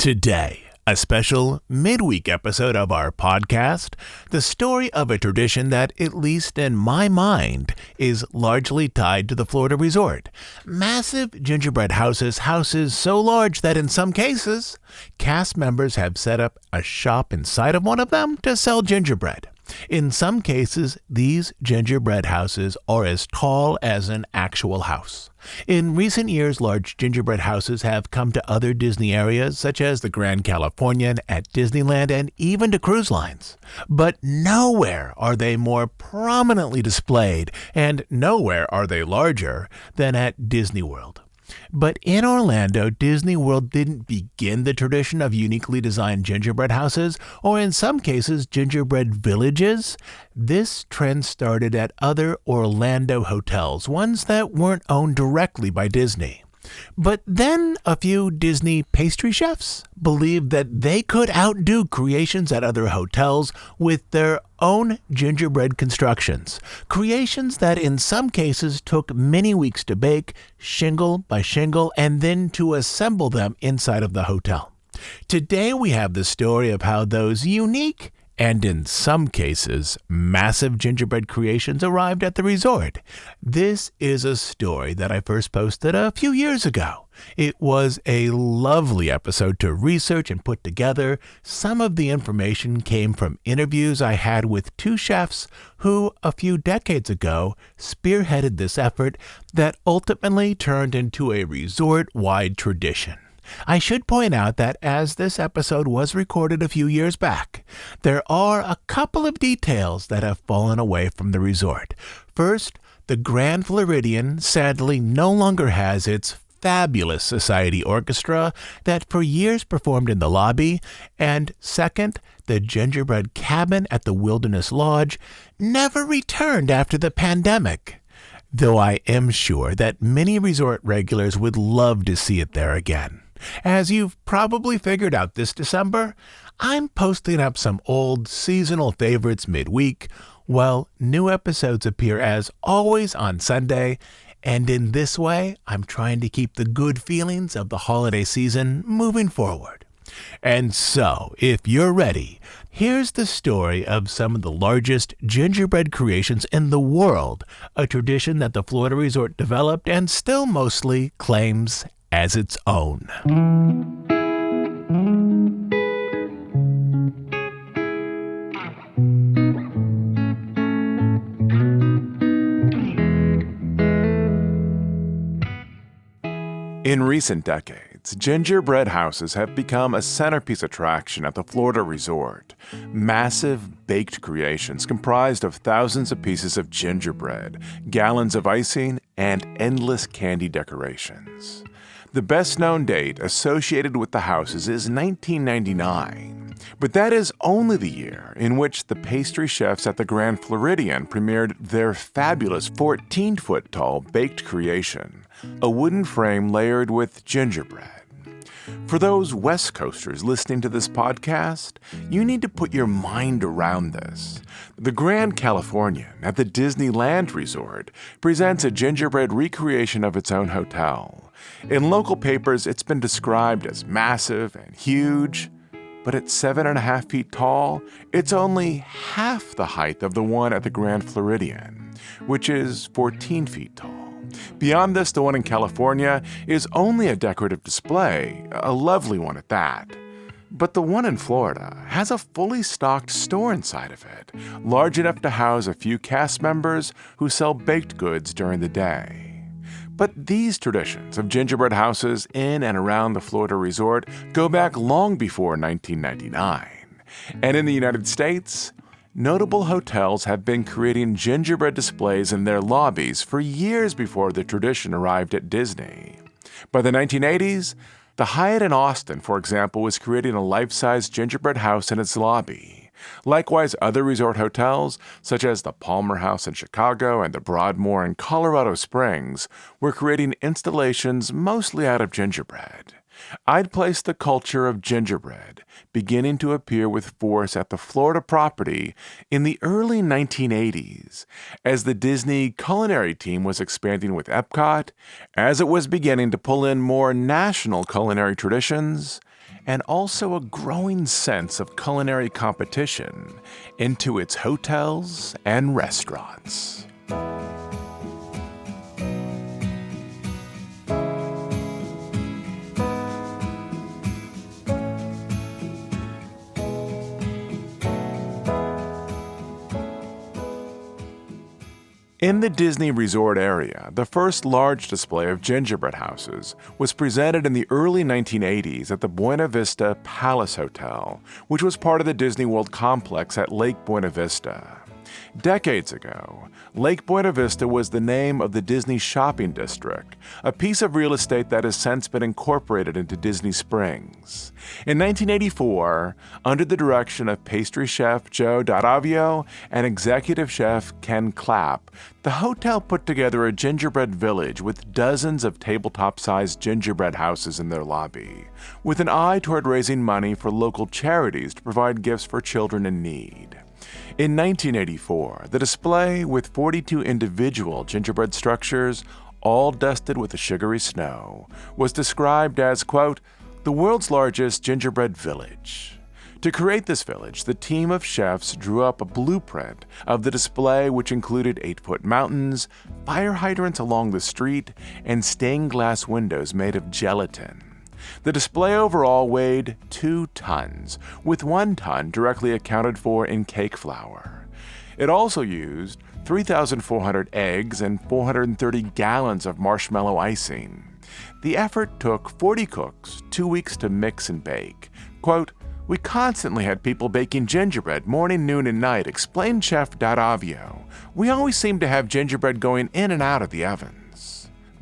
Today, a special midweek episode of our podcast, the story of a tradition that, at least in my mind, is largely tied to the Florida resort. Massive gingerbread houses so large that in some cases, cast members have set up a shop inside of one of them to sell gingerbread. In some cases, these gingerbread houses are as tall as an actual house. In recent years, large gingerbread houses have come to other Disney areas, such as the Grand Californian at Disneyland and even to cruise lines. But nowhere are they more prominently displayed, and nowhere are they larger than at Disney World. But in Orlando, Disney World didn't begin the tradition of uniquely designed gingerbread houses, or in some cases, gingerbread villages. This trend started at other Orlando hotels, ones that weren't owned directly by Disney. But then a few Disney pastry chefs believed that they could outdo creations at other hotels with their own gingerbread constructions. Creations that in some cases took many weeks to bake, shingle by shingle, and then to assemble them inside of the hotel. Today we have the story of how those unique and in some cases, massive gingerbread creations arrived at the resort. This is a story that I first posted a few years ago. It was a lovely episode to research and put together. Some of the information came from interviews I had with two chefs who, a few decades ago, spearheaded this effort that ultimately turned into a resort-wide tradition. I should point out that as this episode was recorded a few years back, there are a couple of details that have fallen away from the resort. First, the Grand Floridian sadly no longer has its fabulous society orchestra that for years performed in the lobby, and second, the gingerbread cabin at the Wilderness Lodge never returned after the pandemic. Though I am sure that many resort regulars would love to see it there again. As you've probably figured out this December, I'm posting up some old seasonal favorites midweek, while new episodes appear as always on Sunday, and in this way, I'm trying to keep the good feelings of the holiday season moving forward. And so, if you're ready, here's the story of some of the largest gingerbread creations in the world, a tradition that the Florida resort developed and still mostly claims as its own. In recent decades, gingerbread houses have become a centerpiece attraction at the Florida resort. Massive baked creations comprised of thousands of pieces of gingerbread, gallons of icing, and endless candy decorations. The best-known date associated with the houses is 1999, but that is only the year in which the pastry chefs at the Grand Floridian premiered their fabulous 14-foot-tall baked creation, a wooden frame layered with gingerbread. For those West Coasters listening to this podcast, you need to put your mind around this. The Grand Californian at the Disneyland Resort presents a gingerbread recreation of its own hotel. In local papers, it's been described as massive and huge, but at 7.5 feet tall, it's only half the height of the one at the Grand Floridian, which is 14 feet tall. Beyond this, the one in California is only a decorative display, a lovely one at that. But the one in Florida has a fully stocked store inside of it, large enough to house a few cast members who sell baked goods during the day. But these traditions of gingerbread houses in and around the Florida resort go back long before 1999. And in the United States, notable hotels have been creating gingerbread displays in their lobbies for years before the tradition arrived at Disney. By the 1980s, the Hyatt in Austin, for example, was creating a life-size gingerbread house in its lobby. Likewise, other resort hotels, such as the Palmer House in Chicago and the Broadmoor in Colorado Springs, were creating installations mostly out of gingerbread. I'd place the culture of gingerbread beginning to appear with force at the Florida property in the early 1980s, as the Disney culinary team was expanding with Epcot, as it was beginning to pull in more national culinary traditions, and also a growing sense of culinary competition into its hotels and restaurants. In the Disney Resort area, the first large display of gingerbread houses was presented in the early 1980s at the Buena Vista Palace Hotel, which was part of the Disney World complex at Lake Buena Vista. Decades ago, Lake Buena Vista was the name of the Disney Shopping District, a piece of real estate that has since been incorporated into Disney Springs. In 1984, under the direction of pastry chef Joe D'Adavio and executive chef Ken Clapp, the hotel put together a gingerbread village with dozens of tabletop-sized gingerbread houses in their lobby, with an eye toward raising money for local charities to provide gifts for children in need. In 1984, the display, with 42 individual gingerbread structures, all dusted with a sugary snow, was described as, quote, the world's largest gingerbread village. To create this village, the team of chefs drew up a blueprint of the display, which included 8-foot mountains, fire hydrants along the street, and stained glass windows made of gelatin. The display overall weighed 2 tons, with 1 ton directly accounted for in cake flour. It also used 3,400 eggs and 430 gallons of marshmallow icing. The effort took 40 cooks 2 weeks to mix and bake. Quote, we constantly had people baking gingerbread morning, noon, and night, explained Chef D'Adavio. We always seemed to have gingerbread going in and out of the oven.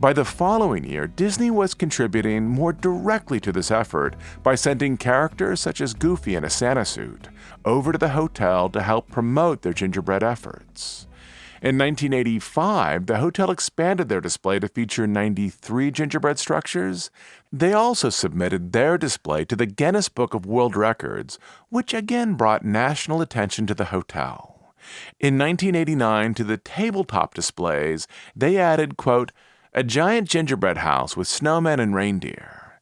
By the following year, Disney was contributing more directly to this effort by sending characters such as Goofy in a Santa suit over to the hotel to help promote their gingerbread efforts. In 1985, the hotel expanded their display to feature 93 gingerbread structures. They also submitted their display to the Guinness Book of World Records, which again brought national attention to the hotel. In 1989, to the tabletop displays, they added, quote, a giant gingerbread house with snowmen and reindeer.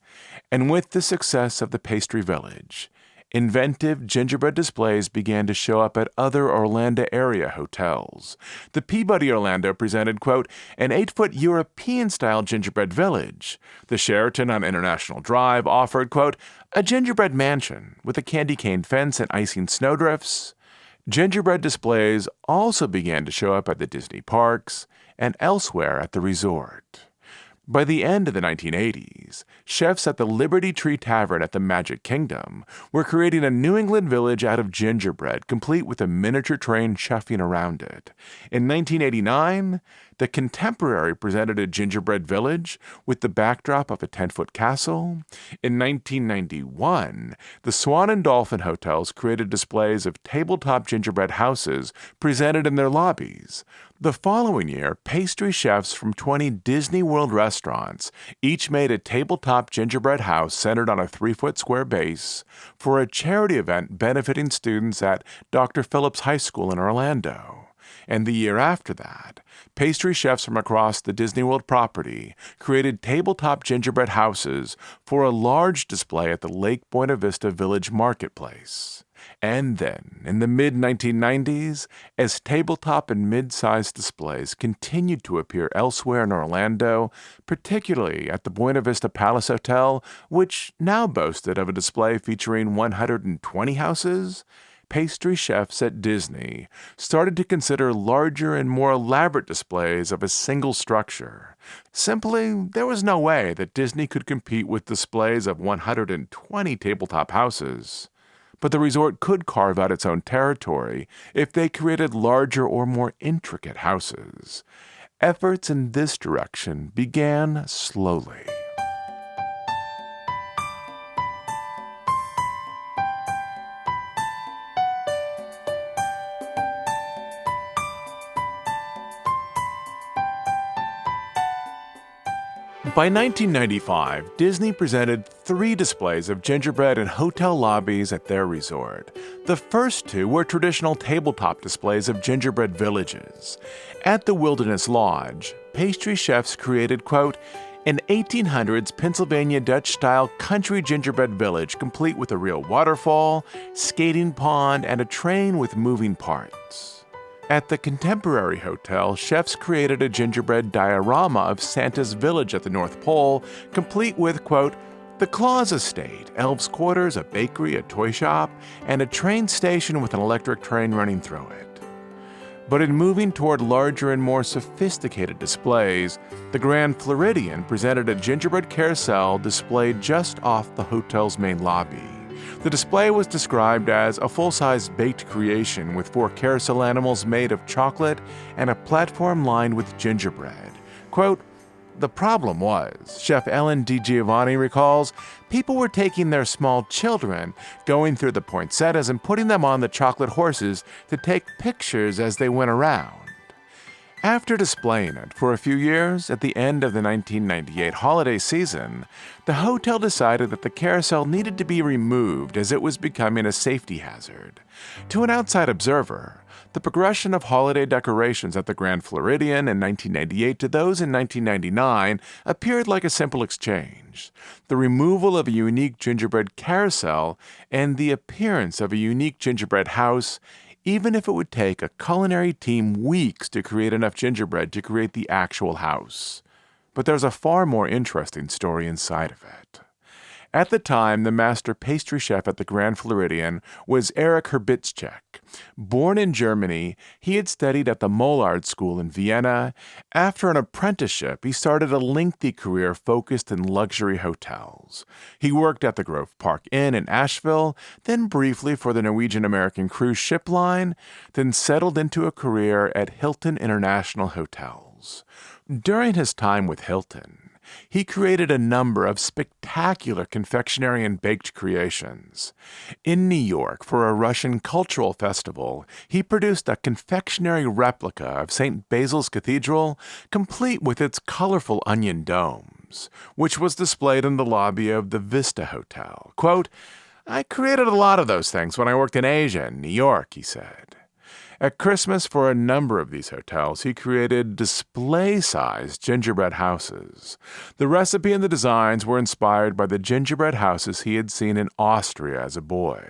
And with the success of the Pastry Village, inventive gingerbread displays began to show up at other Orlando area hotels. The Peabody Orlando presented, quote, an 8-foot European-style gingerbread village. The Sheraton on International Drive offered, quote, a gingerbread mansion with a candy cane fence and icing snowdrifts. Gingerbread displays also began to show up at the Disney parks and elsewhere at the resort. By the end of the 1980s, chefs at the Liberty Tree Tavern at the Magic Kingdom were creating a New England village out of gingerbread, complete with a miniature train chefing around it. In 1989, the Contemporary presented a gingerbread village with the backdrop of a 10-foot castle. In 1991, the Swan and Dolphin hotels created displays of tabletop gingerbread houses presented in their lobbies. The following year, pastry chefs from 20 Disney World restaurants each made a tabletop gingerbread house centered on a 3-foot square base for a charity event benefiting students at Dr. Phillips High School in Orlando. And the year after that, pastry chefs from across the Disney World property created tabletop gingerbread houses for a large display at the Lake Buena Vista Village Marketplace. And then, in the mid-1990s, as tabletop and mid-sized displays continued to appear elsewhere in Orlando, particularly at the Buena Vista Palace Hotel, which now boasted of a display featuring 120 houses, pastry chefs at Disney started to consider larger and more elaborate displays of a single structure. Simply, there was no way that Disney could compete with displays of 120 tabletop houses. But the resort could carve out its own territory if they created larger or more intricate houses. Efforts in this direction began slowly. By 1995, Disney presented 3 displays of gingerbread in hotel lobbies at their resort. The first 2 were traditional tabletop displays of gingerbread villages. At the Wilderness Lodge, pastry chefs created, quote, an 1800s Pennsylvania Dutch-style country gingerbread village complete with a real waterfall, skating pond, and a train with moving parts. At the Contemporary Hotel, chefs created a gingerbread diorama of Santa's village at the North Pole, complete with, quote, the Claus Estate, elves' quarters, a bakery, a toy shop, and a train station with an electric train running through it. But in moving toward larger and more sophisticated displays, the Grand Floridian presented a gingerbread carousel displayed just off the hotel's main lobby. The display was described as a full-size baked creation with 4 carousel animals made of chocolate and a platform lined with gingerbread. Quote, the problem was, Chef Ellen DiGiovanni recalls, people were taking their small children, going through the poinsettias and putting them on the chocolate horses to take pictures as they went around. After displaying it for a few years, at the end of the 1998 holiday season, the hotel decided that the carousel needed to be removed as it was becoming a safety hazard. To an outside observer, the progression of holiday decorations at the Grand Floridian in 1998 to those in 1999 appeared like a simple exchange. The removal of a unique gingerbread carousel and the appearance of a unique gingerbread house, even if it would take a culinary team weeks to create enough gingerbread to create the actual house. But there's a far more interesting story inside of it. At the time, the master pastry chef at the Grand Floridian was Erich Herbitzcheck. Born in Germany, he had studied at the Mollard School in Vienna. After an apprenticeship, he started a lengthy career focused in luxury hotels. He worked at the Grove Park Inn in Asheville, then briefly for the Norwegian-American cruise ship line, then settled into a career at Hilton International Hotels. During his time with Hilton, he created a number of spectacular confectionery and baked creations. In New York, for a Russian cultural festival, he produced a confectionery replica of St. Basil's Cathedral, complete with its colorful onion domes, which was displayed in the lobby of the Vista Hotel. Quote, I created a lot of those things when I worked in Asia and New York, he said. At Christmas, for a number of these hotels, he created display-sized gingerbread houses. The recipe and the designs were inspired by the gingerbread houses he had seen in Austria as a boy.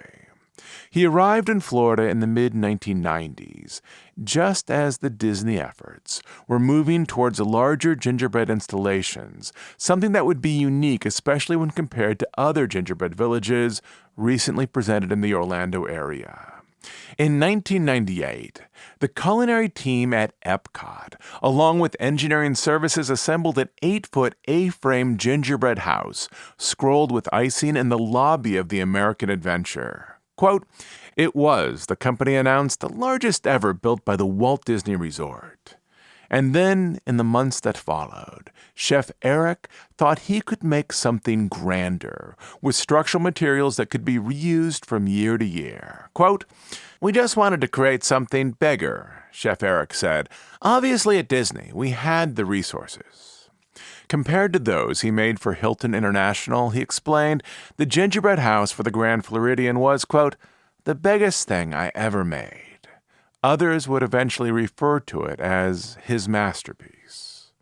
He arrived in Florida in the mid-1990s, just as the Disney efforts were moving towards larger gingerbread installations, something that would be unique, especially when compared to other gingerbread villages recently presented in the Orlando area. In 1998, the culinary team at Epcot, along with engineering services, assembled an 8-foot A-frame gingerbread house, scrolled with icing in the lobby of the American Adventure. Quote, it was, the company announced, the largest ever built by the Walt Disney Resort. And then, in the months that followed, Chef Eric thought he could make something grander, with structural materials that could be reused from year to year. Quote, we just wanted to create something bigger, Chef Eric said. Obviously at Disney, we had the resources. Compared to those he made for Hilton International, he explained, the gingerbread house for the Grand Floridian was, quote, the biggest thing I ever made. Others would eventually refer to it as his masterpiece.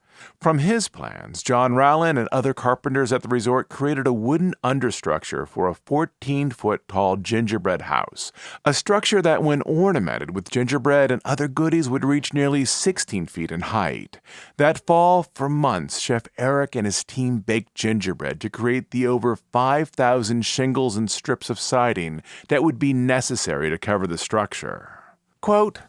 From his plans, John Rowland and other carpenters at the resort created a wooden understructure for a 14-foot tall gingerbread house, a structure that, when ornamented with gingerbread and other goodies, would reach nearly 16 feet in height. That fall, for months, Chef Eric and his team baked gingerbread to create the over 5,000 shingles and strips of siding that would be necessary to cover the structure. Quote,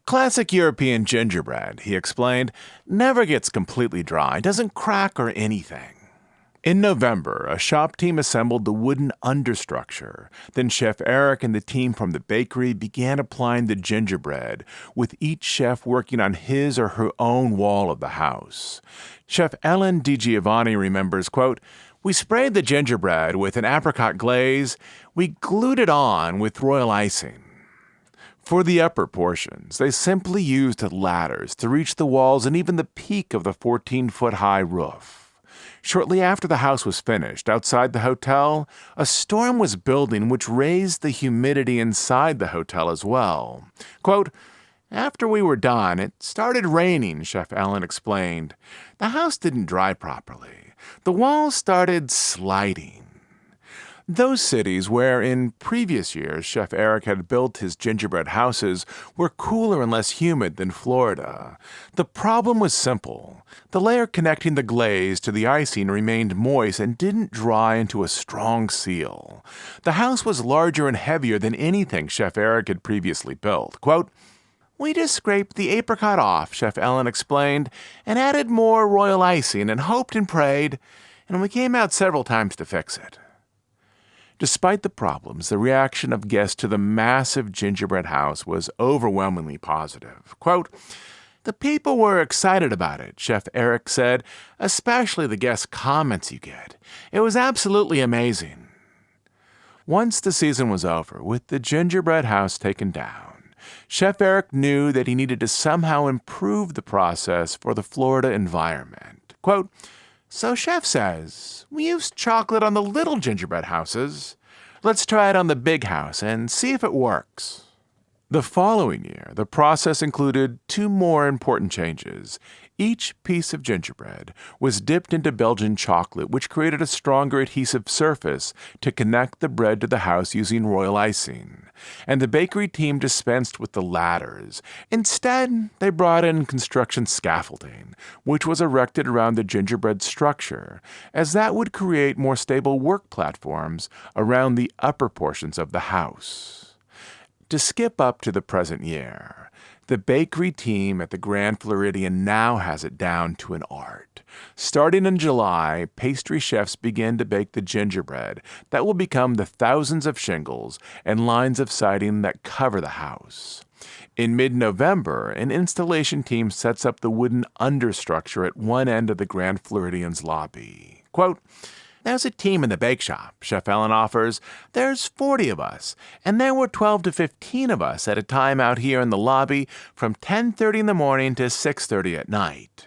classic European gingerbread, he explained, never gets completely dry, doesn't crack or anything. In November, a shop team assembled the wooden understructure. Then Chef Eric and the team from the bakery began applying the gingerbread, with each chef working on his or her own wall of the house. Chef Ellen DiGiovanni remembers, quote, we sprayed the gingerbread with an apricot glaze. We glued it on with royal icing. For the upper portions, they simply used ladders to reach the walls and even the peak of the 14-foot-high roof. Shortly after the house was finished, outside the hotel, a storm was building which raised the humidity inside the hotel as well. Quote, "After we were done, it started raining," Chef Ellen explained. "The house didn't dry properly. The walls started sliding." Those cities where in previous years Chef Eric had built his gingerbread houses were cooler and less humid than Florida. The problem was simple. The layer connecting the glaze to the icing remained moist and didn't dry into a strong seal. The house was larger and heavier than anything Chef Eric had previously built. Quote, "We just scraped the apricot off," Chef Ellen explained, "and added more royal icing and hoped and prayed, and we came out several times to fix it." Despite the problems, the reaction of guests to the massive gingerbread house was overwhelmingly positive. Quote, "The people were excited about it," Chef Eric said, "especially the guest comments you get. It was absolutely amazing." Once the season was over, with the gingerbread house taken down, Chef Eric knew that he needed to somehow improve the process for the Florida environment. Quote, "So Chef says, we used chocolate on the little gingerbread houses. Let's try it on the big house and see if it works." The following year, the process included two more important changes. Each piece of gingerbread was dipped into Belgian chocolate, which created a stronger adhesive surface to connect the bread to the house using royal icing. And the bakery team dispensed with the ladders. Instead, they brought in construction scaffolding, which was erected around the gingerbread structure, as that would create more stable work platforms around the upper portions of the house. To skip up to the present year, the bakery team at the Grand Floridian now has it down to an art. Starting in July, pastry chefs begin to bake the gingerbread that will become the thousands of shingles and lines of siding that cover the house. In mid-November, an installation team sets up the wooden understructure at one end of the Grand Floridian's lobby. Quote, "There's a team in the bake shop," Chef Ellen offers. "There's 40 of us, and there were 12 to 15 of us at a time out here in the lobby from 10:30 in the morning to 6:30 at night."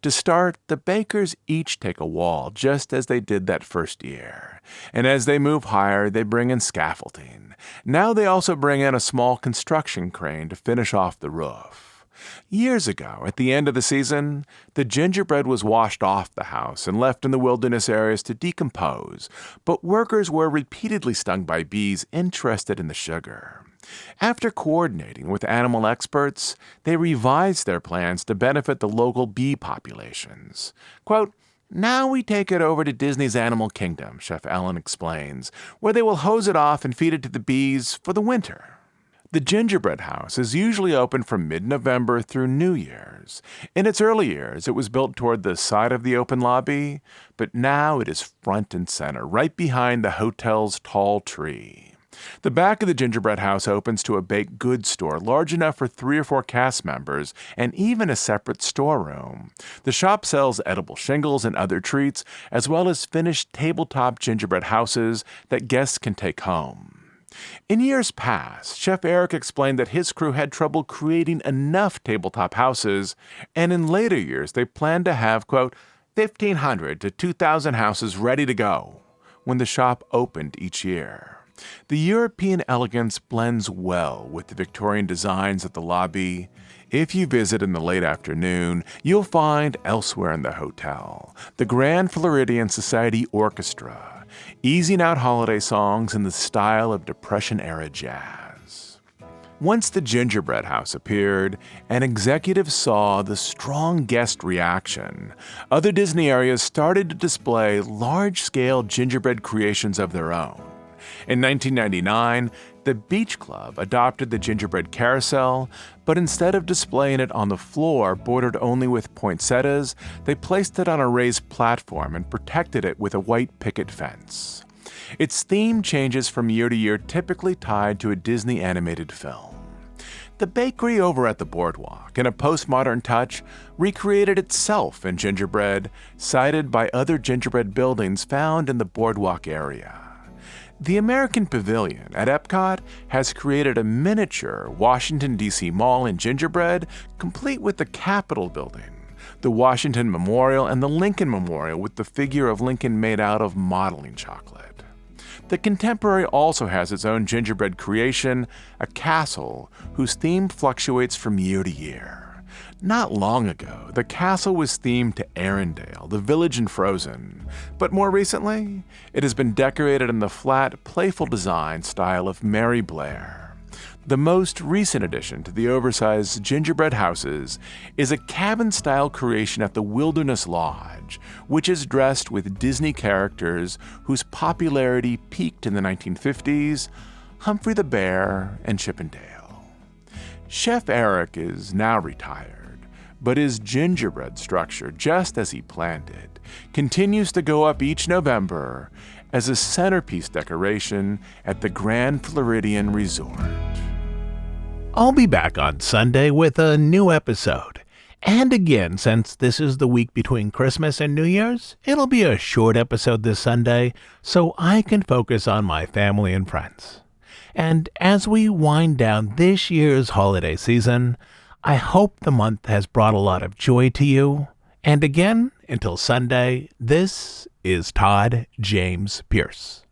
To start, the bakers each take a wall, just as they did that first year. And as they move higher, they bring in scaffolding. Now they also bring in a small construction crane to finish off the roof. Years ago, at the end of the season, the gingerbread was washed off the house and left in the wilderness areas to decompose, but workers were repeatedly stung by bees interested in the sugar. After coordinating with animal experts, they revised their plans to benefit the local bee populations. Quote, "Now we take it over to Disney's Animal Kingdom," Chef Ellen explains, "where they will hose it off and feed it to the bees for the winter." The gingerbread house is usually open from mid-November through New Year's. In its early years, it was built toward the side of the open lobby, but now it is front and center, right behind the hotel's tall tree. The back of the gingerbread house opens to a baked goods store large enough for 3 or 4 cast members and even a separate storeroom. The shop sells edible shingles and other treats, as well as finished tabletop gingerbread houses that guests can take home. In years past, Chef Eric explained that his crew had trouble creating enough tabletop houses, and in later years they planned to have, quote, 1,500 to 2,000 houses ready to go when the shop opened each year. The European elegance blends well with the Victorian designs at the lobby. If you visit in the late afternoon, you'll find elsewhere in the hotel the Grand Floridian Society Orchestra, easing out holiday songs in the style of Depression-era jazz. Once the gingerbread house appeared, an executive saw the strong guest reaction. Other Disney areas started to display large-scale gingerbread creations of their own. In 1999, the Beach Club adopted the gingerbread carousel, but instead of displaying it on the floor bordered only with poinsettias, they placed it on a raised platform and protected it with a white picket fence. Its theme changes from year to year, typically tied to a Disney animated film. The bakery over at the boardwalk, in a postmodern touch, recreated itself in gingerbread, cited by other gingerbread buildings found in the boardwalk area. The American Pavilion at Epcot has created a miniature Washington, D.C. mall in gingerbread, complete with the Capitol building, the Washington Memorial, and the Lincoln Memorial with the figure of Lincoln made out of modeling chocolate. The Contemporary also has its own gingerbread creation, a castle whose theme fluctuates from year to year. Not long ago, the castle was themed to Arendelle, the village in Frozen, but more recently, it has been decorated in the flat, playful design style of Mary Blair. The most recent addition to the oversized gingerbread houses is a cabin-style creation at the Wilderness Lodge, which is dressed with Disney characters whose popularity peaked in the 1950s, Humphrey the Bear and Chip and Dale. Chef Eric is now retired, but his gingerbread structure, just as he planned it, continues to go up each November as a centerpiece decoration at the Grand Floridian Resort. I'll be back on Sunday with a new episode. And again, since this is the week between Christmas and New Year's, it'll be a short episode this Sunday so I can focus on my family and friends. And as we wind down this year's holiday season, I hope the month has brought a lot of joy to you. And again, until Sunday, this is Todd James Pierce.